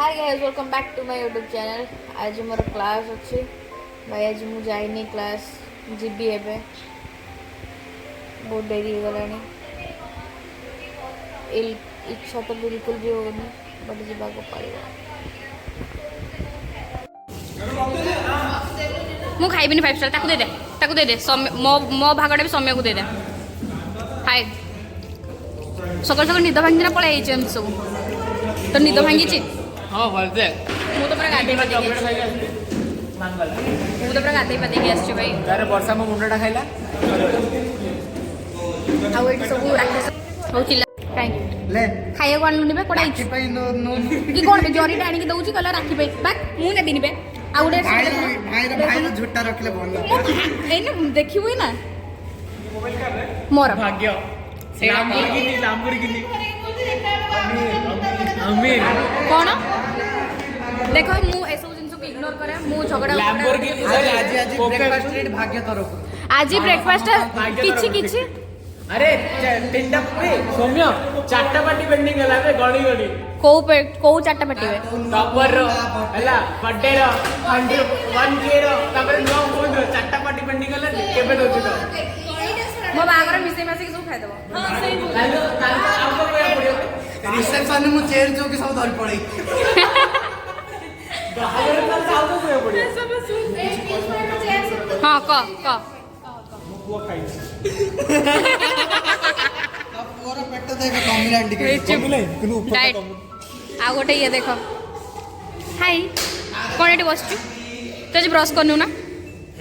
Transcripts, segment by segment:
Hi guys welcome back to my YouTube channel. आज more class अच्छे भाई, आज मुझे जाइनी क्लास जीबी एबे बहुत देरी हो गलानी। इच्छा तो बिल्कुल भी होनी बट जीवा को पड़ेगा। मु खाइबिनी 5 स्टार ताकू दे दे मो मो भागटा भी सौम्य को दे दे। हाय सकाल सकाल निद भांगी ना पळाई एम सब तो निद भांगी हाँ भलते मु तो पूरा गाधे पाते आछी भाई। तारे वर्षा मो मुंडा खाइला आउ एटी सब होचिला काई ले खाइया को आनलुनी बे कोडा इच्छी पई नो नो कि कोन बे जरी टाणी के दउची कला राखी पे बाक मु ने बिनी बे आउडे भाई रो झुट्टा रखले बोल ए ना देखिबो ना मोर भाग्य लांबुरगिनी अमीर कौन देख मु एसब जिनस को इग्नोर करे मु झगड़ा लांबुरगिनी आज ब्रेकफास्ट रेट भाग्य तरफ आज ब्रेकफास्ट किछि किछि अरे तीनटा पे सौम्य चारटा पार्टी पेंडिंग हला रे गणी गणी को चारटा पटिवे टॉपर रो हला बर्थडे रो 1K रो तबरे नो बोल चारटा पार्टी पेंडिंग हला केबे दोछि तो मो बागर मिसे मासे सब खाइ देबो हां सही बोल काल आपको कोया पड़ियो रिसेप्शन में मु चेयर जो के सब धर पड़े बाहर काल आपको कोया पड़ियो हां क वो खाई अब पूरा पेट देख कमिला इंडिकेट कमिला किनु ऊपर डाइट आ गोटे ये देखो हाय कोन एटी बसछु तो आज ब्रश करनु ना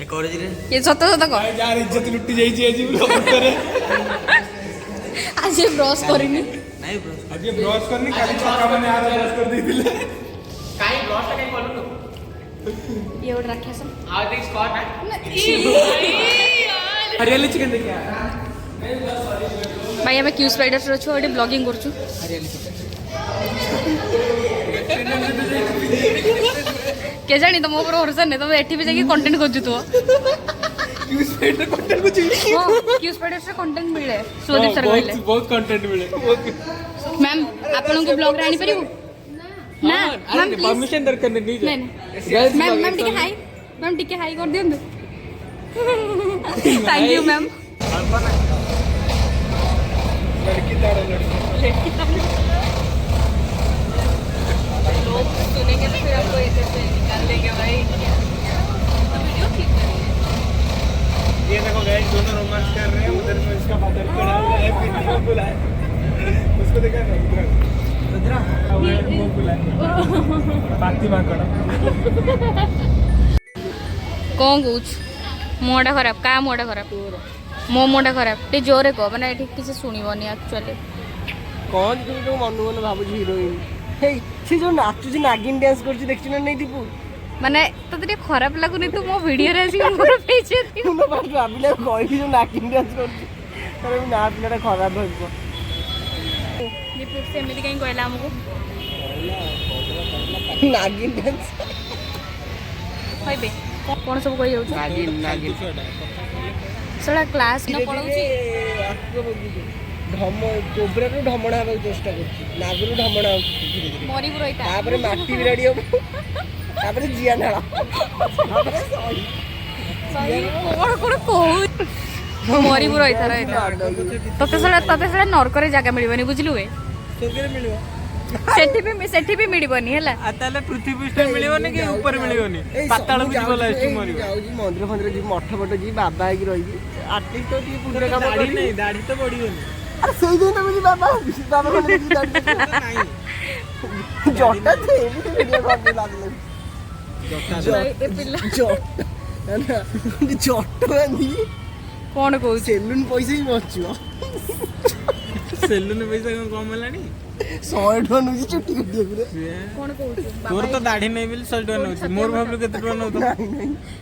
ए कॉलेज रे ये सत सत को यार इज्जत लुटी जाई छी आजी ब्लॉग करे आज ये ब्रश करिनी नहीं ब्रश आज ये ब्रश करनी खाली छक्का माने आ ब्रश कर देथिले काई ब्रश काई करनु ये उड़ रखे सब आज देख स्कॉट है हरियाली चिकन देखिया भाई हमें क्यू स्पाइडर्स रो छोडी ब्लॉगिंग करछु हरियाली चिकन के जानी तुम ऊपर हरसन ने तुम एठी भी जाके कंटेंट खोजु तो क्यू स्पाइडर कंटेंट कुछ हां क्यू स्पाइडर्स से कंटेंट मिले सुदीप सर कहले बहुत कंटेंट मिले मैम आपन को ब्लॉग रे आनी परिबो ना मैम परमिशन दरकार नहीं नहीं मैम मैम टिके हाई कर दियंतु थैंक यू मैम लड़की ताड़ा लड़की लोग सुनेंगे तो फिर आपको ऐसे से निकाल देंगे भाई वीडियो ठीक करिए। ये देखो गाइस दोनों रोमांस कर रहे हैं उधर में इसका फादर खड़ा हुआ है पीछे बुलाए उसको देखा ना रुद्रा वो बुलाए पाती मांगड़ा कौन कुछ मोटा खराब का मोटा खराब मो मोटा खराब टे जोरे को माने ठीक किसी सुनिबनी एक्चुअली कौन तू तो मन मन भाबु हीरोइन हे से जो नाचुची नागिन डांस करची देखछि ना नहीं दीपू माने तो तेरे खराब लागुनी तू मो वीडियो रे आसी मोर पेजे तू ना बात भाबिले कोई जो नागिन डांस करची अरे ना पिलाटा खराब होइबो दीपू से एमिति कहीं कहला हमको नागिन डांस होइबे कोन सब कहि जाउ नागिन सड़ा क्लास न पढौची ढम कोबरा रो ढमणा हेबा चेष्टा करछि नागरू ढमणा धीरे धीरे मरी पुरैता तापरे माटी बिराडी हो तापरे जिया नाला तापरे सही सही कोन कहू मरी पुरैता रहता तते सड़ा नरकरे जागा मिलबनी बुझलु ए स्वर्ग रे मिलियो सेठी भी मिलबनी हला आ ताले पृथ्वी पृष्ठ मिलियोनी कि ऊपर मिलियोनी पाताल भी बोला है मरियो जाउजी मंदिर फंदिर जी मठ फट जी बाबा की रही आर्टिस्ट तो टी पूरा काम दाढ़ी नहीं दाढ़ी तो बढ़ियोनी अरे सही दिन में बाबा बाबा को नहीं नहीं जोटा थे वीडियो करने लागले ए पिल्ला जोटा ना जोटा बंदी कोन कहू सेलून पैसा ही बच्चो सेलून पैसा कम हलानी 100 टका नुजी चुट्टी कटी पुरे कोन कहू तोर तो दाढ़ी नहीं बिल 100 टका नउची मोर भाबलु केते टका नउतो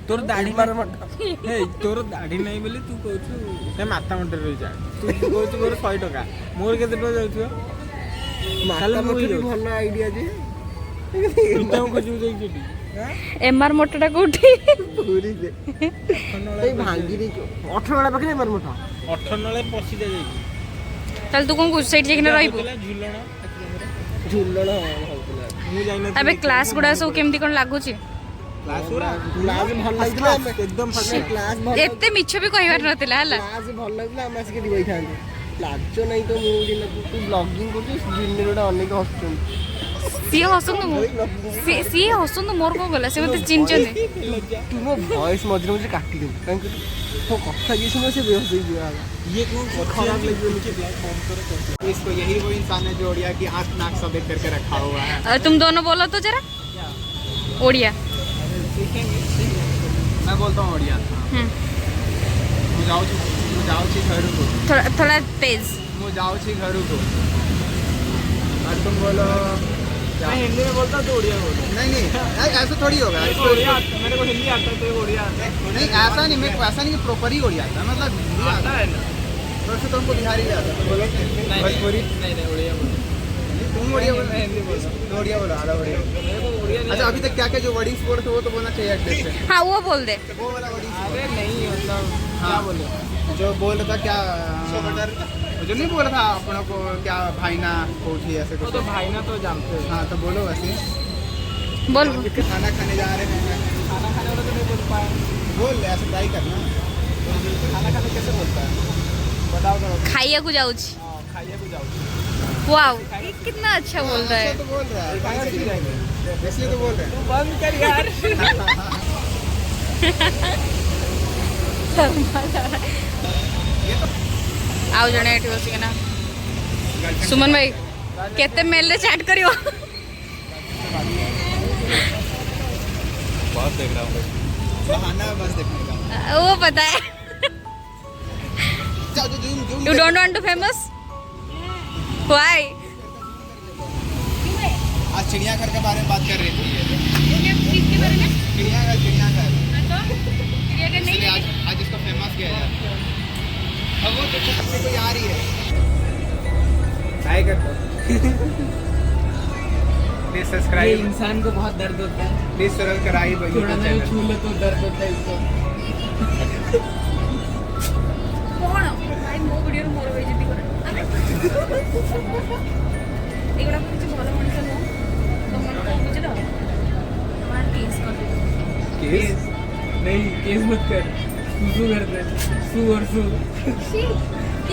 तोर दाढ़ी मार मत हे तोर दाढ़ी नहीं बिल तू कहू ते माथा मंडर रही जा तू कहू मोर 100 टका मोर केते टका जाउथियो माता मोटी भल आईडिया जे तू खोजू जाई चुटी एमआर मोटटा कोठी पूरी दे ए भांगी रे 18 वाला पाखे एमआर मोटा 18 नळे पसी जा जाई चल तू कौन कुछ साइड जाके रहिबो झुलण झुलण होउतला ମୁଁ ଯାଇନଥିଲି। ଏବେ କ୍ଲାସ୍ ଗୁଡ଼ା ସବୁ କେମିତି କ'ଣ ଲାଗୁଛି? କ୍ଲାସ୍ ଗୁରା କ୍ଲାସ୍ ଭଲ ଲାଗିଥିଲା ଆମେ एकदम फर्स्ट କ୍ଲାସ୍ ଭଲ ଏତେ ମିଛ ବି କହିବାର ନଥିଲା ହେଲା। କ୍ଲାସ୍ ଭଲ ଲାଗିଲା ଆମେ ଆସିକି ବଇଥାନ୍ତେ। ଲାଜ ନାହିଁ ତ ମୁଁ ଦିନ ତୁ ବ୍ଲଗିଂ କରୁଛୁ ଦିନରେ ଗୋଟେ ଅନେକ ହସୁଛନ୍ତି। ସିଏ ହସନ୍ତୁ ସିଏ ହସନ୍ତୁ ମୋର କ'ଣ ଗଲା, ସେ ମୋତେ ଚିହ୍ନିଛନ୍ତି। ତୁ ମୋ ଭଏସ୍ ମଝିରେ ମଝିରେ କାଟିଦେବୁ କାହିଁକି ମୋ କଥା ଯିଏ ଶୁଣିବ ସେ ବେହୋସ ହେଇଯିବ ଆଗ। ये कौन खराब लगी उनकी ब्लैक बॉम्ब करो। इसको यही वो इंसान है जो ओडिया की आंख नाक सब एक करके रखा हुआ है। तुम दोनों बोलो तो जरा ओडिया। मैं बोलता हूँ ओडिया। ମୁଁ ଯାଉଛି ଘରକୁ। थोड़ा तेज। ମୁଁ ଯାଉଛି ଘରକୁ। और तुम बोलो मैं हिंदी में बोलता तो उड़िया बोलो। नहीं ऐसा थोड़ी होगा। मेरे को हिंदी आता है तो उड़िया आता है। नहीं ऐसा नहीं, मेरे को ऐसा नहीं कि प्रॉपर ही उड़िया आता है, मतलब हिंदी आता है ना। तो से तुमको बिहारी भी आता है तो बोलो भोजपुरी। नहीं उड़िया बोलो। तुम उड़िया बोलो, मैं हिंदी बोलता हूँ। उड़िया बोलो, आधा उड़िया। मेरे को उड़िया नहीं। अच्छा अभी तक क्या क्या जो वर्डिंग्स बोल रहे वो तो बोलना चाहिए एटलीस्ट। हाँ वो बोल दे। वो वाला वर्डिंग्स। अरे नहीं मतलब क्या बोले जो बोल रहा था क्या जो नहीं बोल रहा था अपनों को क्या भाईना कोठी ऐसे कुछ। तो भाईना तो जानते हो। हाँ तो बोलो वैसे बोल खाना खाने जा रहे हैं। खाना खाने वाला तो नहीं बोल पाए। बोल ऐसे ट्राई करना। खाना खाने कैसे बोलता है बताओ करो। खाइया को जाऊँ। खाइए को जाओ। वाओ ये कितना अच्छा बोलता है। तो बोल रहा है इसलिए तो बोल रहे हैं। बंद कर यार। आओ जने एठी बसिके ना सुमन भाई केते मेल रे चैट करियो। बहुत देख रहा हूँ बहाना है बस देखने का। वो पता है। You don't want to famous? Why? आज चिड़ियाघर के बारे में बात कर रही थी। किसके बारे में? चिड़ियाघर चिड़ियाघर नहीं इसलिए आज इसको फेमस किया जाए। अब वो देखो सबसे कोई आ रही है। हाय कर दो। Please subscribe. इंसान को बहुत दर्द होता है। प्लीज सब्सक्राइब थोड़ा ना छू लो तो दर्द होता है इसको। कौन भाई मो वीडियो रे मोर बेइज्जती करे। एगुडा किछि भलो मଣିଷ नो तमन को बुझि दो मार केस कर दे। केस नहीं केस मत कर सू कर दे सू और सू।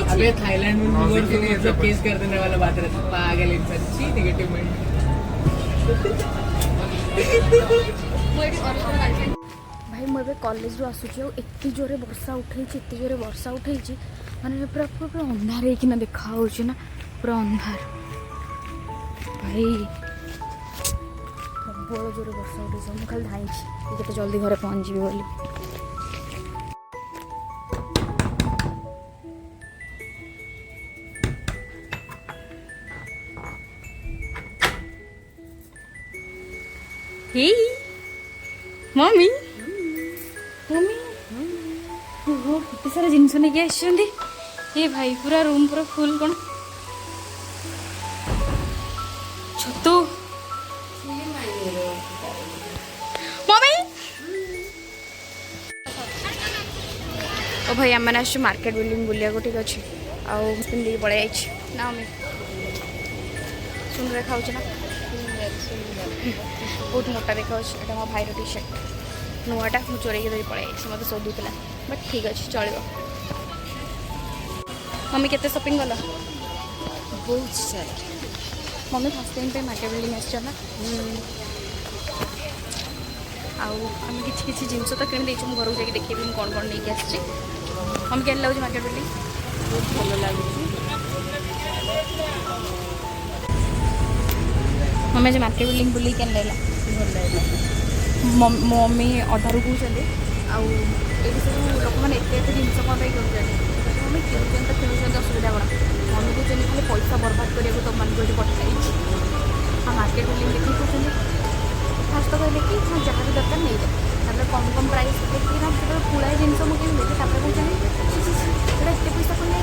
अबे थाईलैंड में और सू मतलब केस कर देने वाला बात रहता है। पागल इंसान छी नेगेटिव माइंड। भाई मुझे कॉलेज आसूची एत जोरे वर्षा उठे एत जोरे वर्षा उठे माने पूरा पूरा अंधार होना देखा ना पूरा अंधार भाई प्रबल जोरे वर्षा उठे मुझे खाली धाई केते जल्दी घरे पहुँची बोली। हे मम्मी मम्मी ओहो केते सारा जिनस नहीं आसछन्ती ये भाई पूरा रूम पूरा फुल कौन छतु मम्मी ओ भाई आम मैंने आसु मार्केट बिल्डिंग बुलिया को ठीक अच्छे आउ पिंधि पड़े ना मम्मी सुंदर खाऊ ना बहुत मोटा देखा ये मो भाईर टी सर्ट नुआटा मुझे चोरी धरी पड़े मत शोधुला बट ठीक अच्छे चलो। मम्मी केते शॉपिंग गल बहुत सारा मम्मी फर्स्ट टाइम पे मार्केट बिल्डिंग आसना आम कि जिनस तो किणी देचु घर को जाकि देखी कौन कौन नहीं आसी मम्मी क्या लगे मार्केट बिल्डिंग बहुत भल लगे। मम्मी आज मार्केट बिल्डिंग बुल क्या लगे मम्मी अधारू कहते आउ सब लोक मैंने एत जिनस कौन कर मम्मी किणुन तो किणुन असुविधा कौन मम्मी कहते खाली पैसा बर्बाद करने को तुम मानक ये पठाई हाँ मार्केट बिल्डिंग देखिए कहते फास्ट तो कहले कि हाँ जहाँ भी दरकार नहीं जाए कम कम प्राइस देखिए ना जो पुराए जिनस मुझे कहते कहते एत पैसा कौन नहीं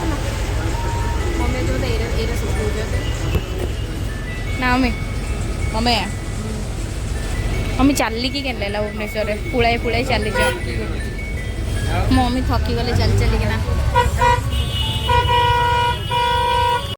मम्मी जो एरा सब कहते ना मम्मी मम्मी मम्मी चली कि क्या भुवनेश्वर पुड़ाई पुड़ाई चली मम्मी थकी गले चली चलिकिना